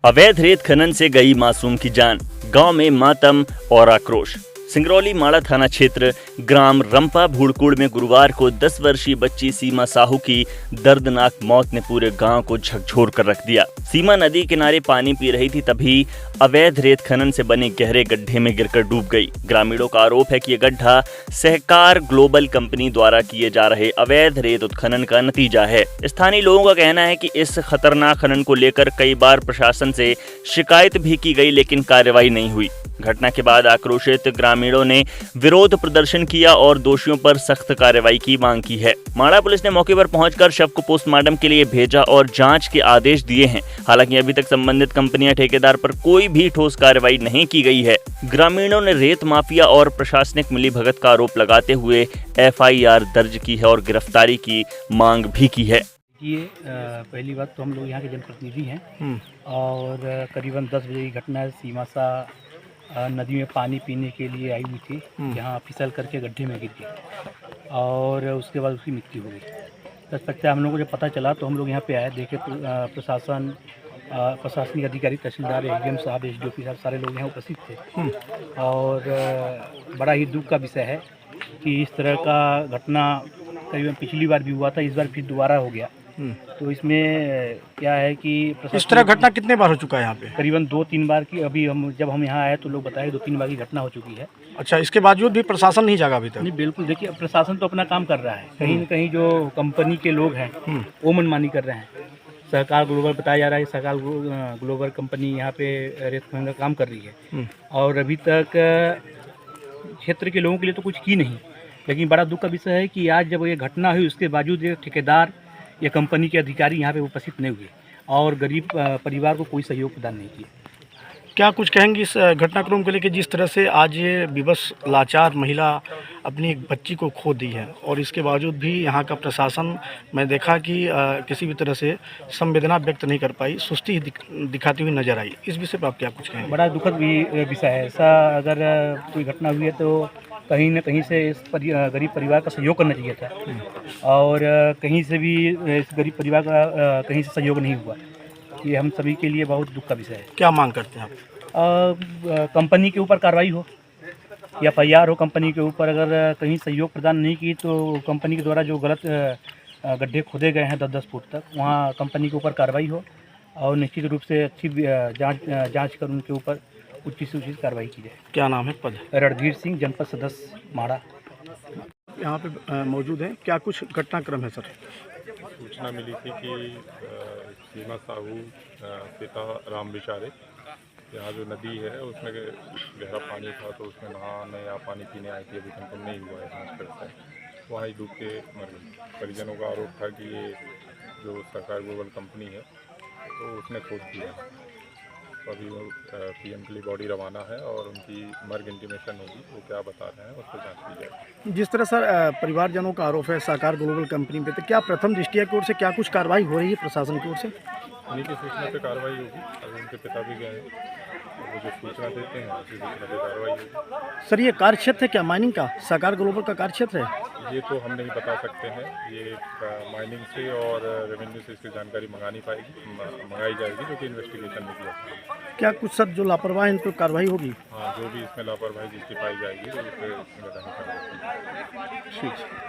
अवैध रेत खनन से गई मासूम की जान, गांव में मातम और आक्रोश। सिंगरौली माड़ा थाना क्षेत्र ग्राम रंपा भूड़कुड़ में गुरुवार को 10 वर्षीय बच्ची सीमा साहू की दर्दनाक मौत ने पूरे गांव को झकझोर कर रख दिया। सीमा नदी किनारे पानी पी रही थी, तभी अवैध रेत खनन से बने गहरे गड्ढे में गिरकर डूब गई। ग्रामीणों का आरोप है कि यह गड्ढा सहकार ग्लोबल कंपनी द्वारा किए जा रहे अवैध रेत उत्खनन का नतीजा है। स्थानीय लोगों का कहना है कि इस खतरनाक खनन को लेकर कई बार प्रशासन से शिकायत भी की गई, लेकिन कार्रवाई नहीं हुई। घटना के बाद आक्रोशित ग्रामीणों ने विरोध प्रदर्शन किया और दोषियों पर सख्त कार्रवाई की मांग की है। माड़ा पुलिस ने मौके पर पहुंचकर शव को पोस्टमार्टम के लिए भेजा और जांच के आदेश दिए हैं। हालांकि अभी तक संबंधित कंपनियां ठेकेदार पर कोई भी ठोस कार्रवाई नहीं की गई है। ग्रामीणों ने रेत माफिया और प्रशासनिक मिलीभगत का आरोप लगाते हुए FIR दर्ज की है और गिरफ्तारी की मांग भी की है। ये पहली बात तो हम लोग यहाँ के जनप्रतिनिधि हैं और करीबन 10 बजे की घटना है। सीमा सा नदी में पानी पीने के लिए आई हुई थी, जहाँ फिसल करके गड्ढे में गिर गई और उसके बाद उसकी मृत्यु हो गई। तत्पश्चात हम लोग को जब पता चला तो हम लोग यहाँ पे आए, देखे प्रशासन, प्रशासनिक अधिकारी, तहसीलदार, SDM साहब, SDOP साहब, सारे लोग यहाँ उपस्थित थे। और बड़ा ही दुख का विषय है कि इस तरह का घटना करीबन पिछली बार भी हुआ था, इस बार फिर दोबारा हो गया। तो इसमें क्या है कि इस तरह घटना कितने बार हो चुका है यहाँ पे? करीबन 2-3 बार की, अभी जब हम यहाँ आए तो लोग बताए 2-3 बार की घटना हो चुकी है। अच्छा, इसके बावजूद भी प्रशासन नहीं जागा अभी तक? नहीं, बिल्कुल। देखिए, प्रशासन तो अपना काम कर रहा है। कहीं न कहीं जो कंपनी के लोग हैं वो मनमानी कर रहे हैं। सहकार ग्लोबल बताया जा रहा है, सहकार ग्लोबल कंपनी यहाँ पे रेत खनन का काम कर रही है और अभी तक क्षेत्र के लोगों के लिए तो कुछ की नहीं। लेकिन बड़ा दुख का विषय है कि आज जब ये घटना हुई उसके बावजूद ये ठेकेदार या कंपनी के अधिकारी यहाँ पे उपस्थित नहीं हुए और गरीब परिवार को कोई सहयोग प्रदान नहीं किया। क्या कुछ कहेंगे इस घटनाक्रम को लेकर, जिस तरह से आज ये विवश लाचार महिला अपनी एक बच्ची को खो दी है और इसके बावजूद भी यहाँ का प्रशासन, मैं देखा कि किसी भी तरह से संवेदना व्यक्त नहीं कर पाई, सुस्ती दिखाती हुई नजर आई। इस विषय पर आप क्या कुछ कहेंगे? बड़ा दुखद विषय है। ऐसा अगर कोई घटना हुई है तो कहीं न कहीं से इस गरीब परिवार का सहयोग करना चाहिए था और कहीं से भी इस गरीब परिवार का कहीं से सहयोग नहीं हुआ। ये हम सभी के लिए बहुत दुख का विषय है। क्या मांग करते हैं आप? कंपनी के ऊपर कार्रवाई हो या FIR हो कंपनी के ऊपर। अगर कहीं सहयोग प्रदान नहीं की तो कंपनी के द्वारा जो गलत गड्ढे खोदे गए हैं 10-10 फुट तक, वहाँ कंपनी के ऊपर कार्रवाई हो और निश्चित रूप से अच्छी जाँच कर उनके ऊपर उचित से उचित कार्रवाई की जाए। क्या नाम है? पद? रणधीर सिंह, जनपद सदस्य माड़ा। यहाँ पे मौजूद हैं, क्या कुछ घटनाक्रम है सर? सूचना मिली थी कि सीमा साहू पिता राम बिचारे, यहाँ जो नदी है उसमें गहरा पानी था तो उसमें नहाने या पानी पीने आई थी, अभी कंफर्म नहीं हुआ है जाँच करता है। वहाँ ही डूब के मर गई। परिजनों का आरोप था कि ये जो सरकार ग्लोबल कंपनी है तो उसने खोद दिया। तो अभी वो PM के लिए बॉडी रवाना है और उनकी मर्ग इंटीमेशन होगी, वो क्या बता रहे हैं उस पर जाँच की जाएगी। जिस तरह सर परिवारजनों का आरोप है सहकार ग्लोबल कंपनी पे, तो क्या प्रथम दृष्टिया की ओर से क्या कुछ कार्रवाई हो रही है प्रशासन की ओर से? उन्हीं की सूचना पे कार्रवाई होगी। अभी उनके पिता भी गए हैं, वो जो सूचना देते हैं उसी सूचना पे कार्रवाई होगी। सर ये कार्य क्षेत्र है क्या माइनिंग का? सहकार ग्लोबल का कार्य क्षेत्र है? ये तो हम नहीं बता सकते हैं। ये माइनिंग से और रेवेन्यू से इसकी जानकारी मंगाई जाएगी, जो कि इन्वेस्टिगेशन में किया जाएगा। क्या कुछ सर जो लापरवाही इन पर कार्रवाई होगी? हाँ, जो भी इसमें लापरवाही जिसकी पाई जाएगी तो उस पर निगरानी करनी होगी। ठीक है।